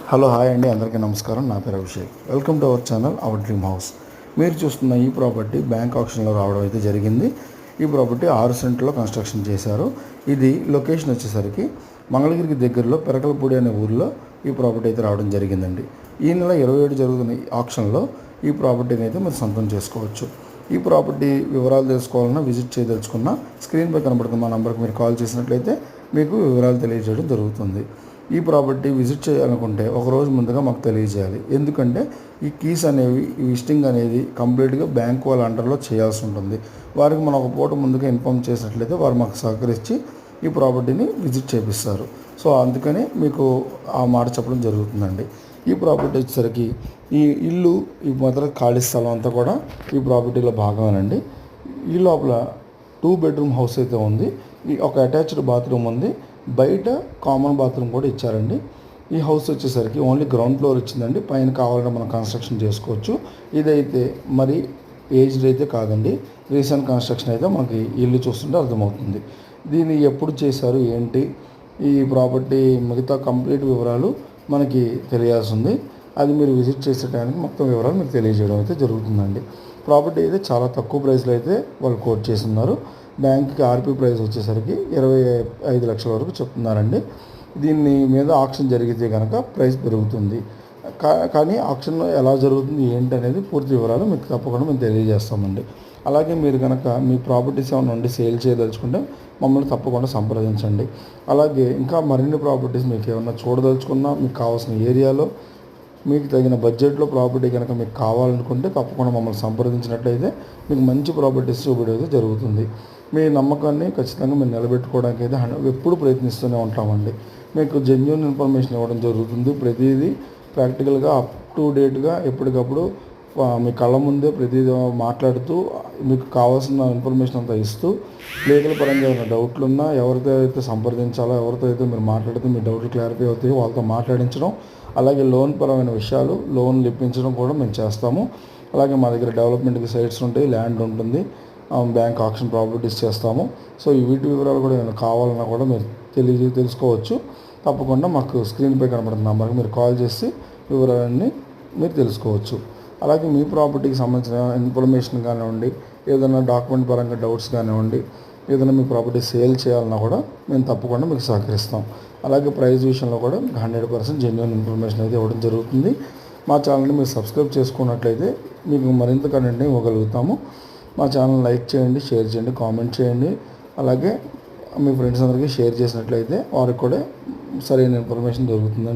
Hello hi అండి, అందరికీ నమస్కారం. నా పేరు Abhishek. Welcome to our channel our dream house. మీరు చూస్తున్న ఈ ప్రాపర్టీ బ్యాంక్ ఆప్షన్లో రావడం అయితే జరిగింది. ఈ ప్రాపర్టీ 6 సెంట్లో కన్స్ట్రక్షన్ చేశారు. ఇది లొకేషన్ వచ్చేసరికి మంగళగిరికి దగ్గరలో పెరకలపూడి అనే ఊరిలో ఈ ప్రాపర్టీ అయితే రావడం జరిగిందండి. ఈ నెల 27 జరుగుతున్న ఈ ఆప్షన్లో ఈ ప్రాపర్టీని అయితే మీరు సొంతం చేసుకోవచ్చు. ఈ ప్రాపర్టీ వివరాలు తెలుసుకోవాలన్నా, విజిట్ చేయదలుచుకున్న స్క్రీన్పై కనబడుతున్న మా నంబర్కి మీరు కాల్ చేసినట్లయితే మీకు వివరాలు తెలియజేయడం జరుగుతుంది. ఈ ప్రాపర్టీ విజిట్ చేయాలనుకుంటే ఒకరోజు ముందుగా మాకు తెలియజేయాలి. ఎందుకంటే ఈ కీస్ అనేవి, ఈ విజిటింగ్ అనేది కంప్లీట్గా బ్యాంక్ వాళ్ళ అండర్లో చేయాల్సి ఉంటుంది. వారికి మనం ఒక పూట ముందుగా ఇన్ఫామ్ చేసినట్లయితే వారు మాకు సహకరించి ఈ ప్రాపర్టీని విజిట్ చేపిస్తారు. సో అందుకని మీకు ఆ మాట చెప్పడం జరుగుతుందండి. ఈ ప్రాపర్టీ వచ్చేసరికి ఈ ఇల్లు, ఈ మొదటి ఖాళీ స్థలం అంతా కూడా ఈ ప్రాపర్టీలో భాగమేనండి. ఈ లోపల 2 బెడ్రూమ్ హౌస్ అయితే ఉంది. ఈ ఒక అటాచ్డ్ బాత్రూమ్ ఉంది. బయట కామన్ బాత్రూమ్ కూడా ఇచ్చారండి. ఈ హౌస్ వచ్చేసరికి ఓన్లీ గ్రౌండ్ ఫ్లోర్ ఇచ్చిందండి. పైన కావాలంటే మనం కన్స్ట్రక్షన్ చేసుకోవచ్చు. ఇదైతే మరి ఏజ్డ్ అయితే కాదండి, రీసెంట్ కన్స్ట్రక్షన్ అయితే మనకి ఇల్లు చూస్తుంటే అర్థమవుతుంది. దీన్ని ఎప్పుడు చేశారు ఏంటి, ఈ ప్రాపర్టీ మిగతా కంప్లీట్ వివరాలు మనకి తెలియాల్సి ఉంది. అది మీరు విజిట్ చేసే టైంకి మొత్తం వివరాలు మీకు తెలియజేయడం అయితే జరుగుతుందండి. ప్రాపర్టీ అయితే చాలా తక్కువ ప్రైస్లో అయితే వాళ్ళు కోట్ చేస్తున్నారు. బ్యాంక్కి ఆర్పీ ప్రైస్ వచ్చేసరికి 25 లక్షల వరకు చెప్తున్నారండి. దీన్ని మీద ఆక్షన్ జరిగితే కనుక ప్రైస్ పెరుగుతుంది. కానీ ఆక్షన్ ఎలా జరుగుతుంది ఏంటి అనేది పూర్తి వివరాలు మీకు తప్పకుండా మేము తెలియజేస్తామండి. అలాగే మీరు కనుక మీ ప్రాపర్టీస్ ఏమైనా ఉండి సేల్ చేయదలుచుకుంటే మమ్మల్ని తప్పకుండా సంప్రదించండి. అలాగే ఇంకా మరిన్ని ప్రాపర్టీస్ మీకు ఏమైనా చూడదలుచుకున్నా, మీకు కావాల్సిన ఏరియాలో మీకు తగిన బడ్జెట్లో ప్రాపర్టీ కనుక మీకు కావాలనుకుంటే తప్పకుండా మమ్మల్ని సంప్రదించినట్లయితే మీకు మంచి ప్రాపర్టీస్ చూపించడం జరుగుతుంది. మీ నమ్మకాన్ని ఖచ్చితంగా మేము నిలబెట్టుకోవడానికి అయితే ఎప్పుడు ప్రయత్నిస్తూనే ఉంటామండి. మీకు జెన్యూన్ ఇన్ఫర్మేషన్ ఇవ్వడం జరుగుతుంది. ప్రతిదీ ప్రాక్టికల్గా అప్ టు డేట్గా ఎప్పటికప్పుడు మీ కళ్ళ ముందే ప్రతిదీ మాట్లాడుతూ మీకు కావాల్సిన ఇన్ఫర్మేషన్ అంతా ఇస్తూ, లీగల్ పరంగా ఏమైనా డౌట్లు ఉన్నా ఎవరితో అయితే సంప్రదించాలో, ఎవరితో అయితే మీరు మాట్లాడితే మీ డౌట్లు క్లారిఫై అవుతాయో వాళ్ళతో మాట్లాడించడం, అలాగే లోన్ పరమైన విషయాలు, లోన్లు ఇప్పించడం కూడా మేము చేస్తాము. అలాగే మా దగ్గర డెవలప్మెంట్కి సైట్స్ ఉంటాయి, ల్యాండ్ ఉంటుంది, బ్యాంక్ ఆక్షన్ ప్రాపర్టీస్ చేస్తాము. సో ఈ వీటి వివరాలు కూడా ఏమైనా కావాలన్నా కూడా మీరు తెలుసుకోవచ్చు. తప్పకుండా మాకు స్క్రీన్పై కనబడుతున్న నెంబర్కి మీరు కాల్ చేసి వివరాలన్నీ మీరు తెలుసుకోవచ్చు. అలాగే మీ ప్రాపర్టీకి సంబంధించిన ఇన్ఫర్మేషన్ కానివ్వండి, ఏదైనా డాక్యుమెంట్ పరంగా డౌట్స్ కానివ్వండి, ఏదైనా మీ ప్రాపర్టీ సేల్ చేయాలన్నా కూడా మేము తప్పకుండా మీకు సహకరిస్తాం. అలాగే ప్రైస్ విషయంలో కూడా 100% జెన్యూన్ ఇన్ఫర్మేషన్ అయితే ఇవ్వడం జరుగుతుంది. మా ఛానల్ని మీరు సబ్స్క్రైబ్ చేసుకున్నట్లయితే మీకు మరింత కంటెంట్ని ఇవ్వగలుగుతాము. మా ఛానల్ లైక్ చేయండి, షేర్ చేయండి, కామెంట్ చేయండి. అలాగే మీ ఫ్రెండ్స్ అందరికీ షేర్ చేసినట్లయితే వారికి కూడా సరైన ఇన్ఫర్మేషన్ దొరుకుతుంది.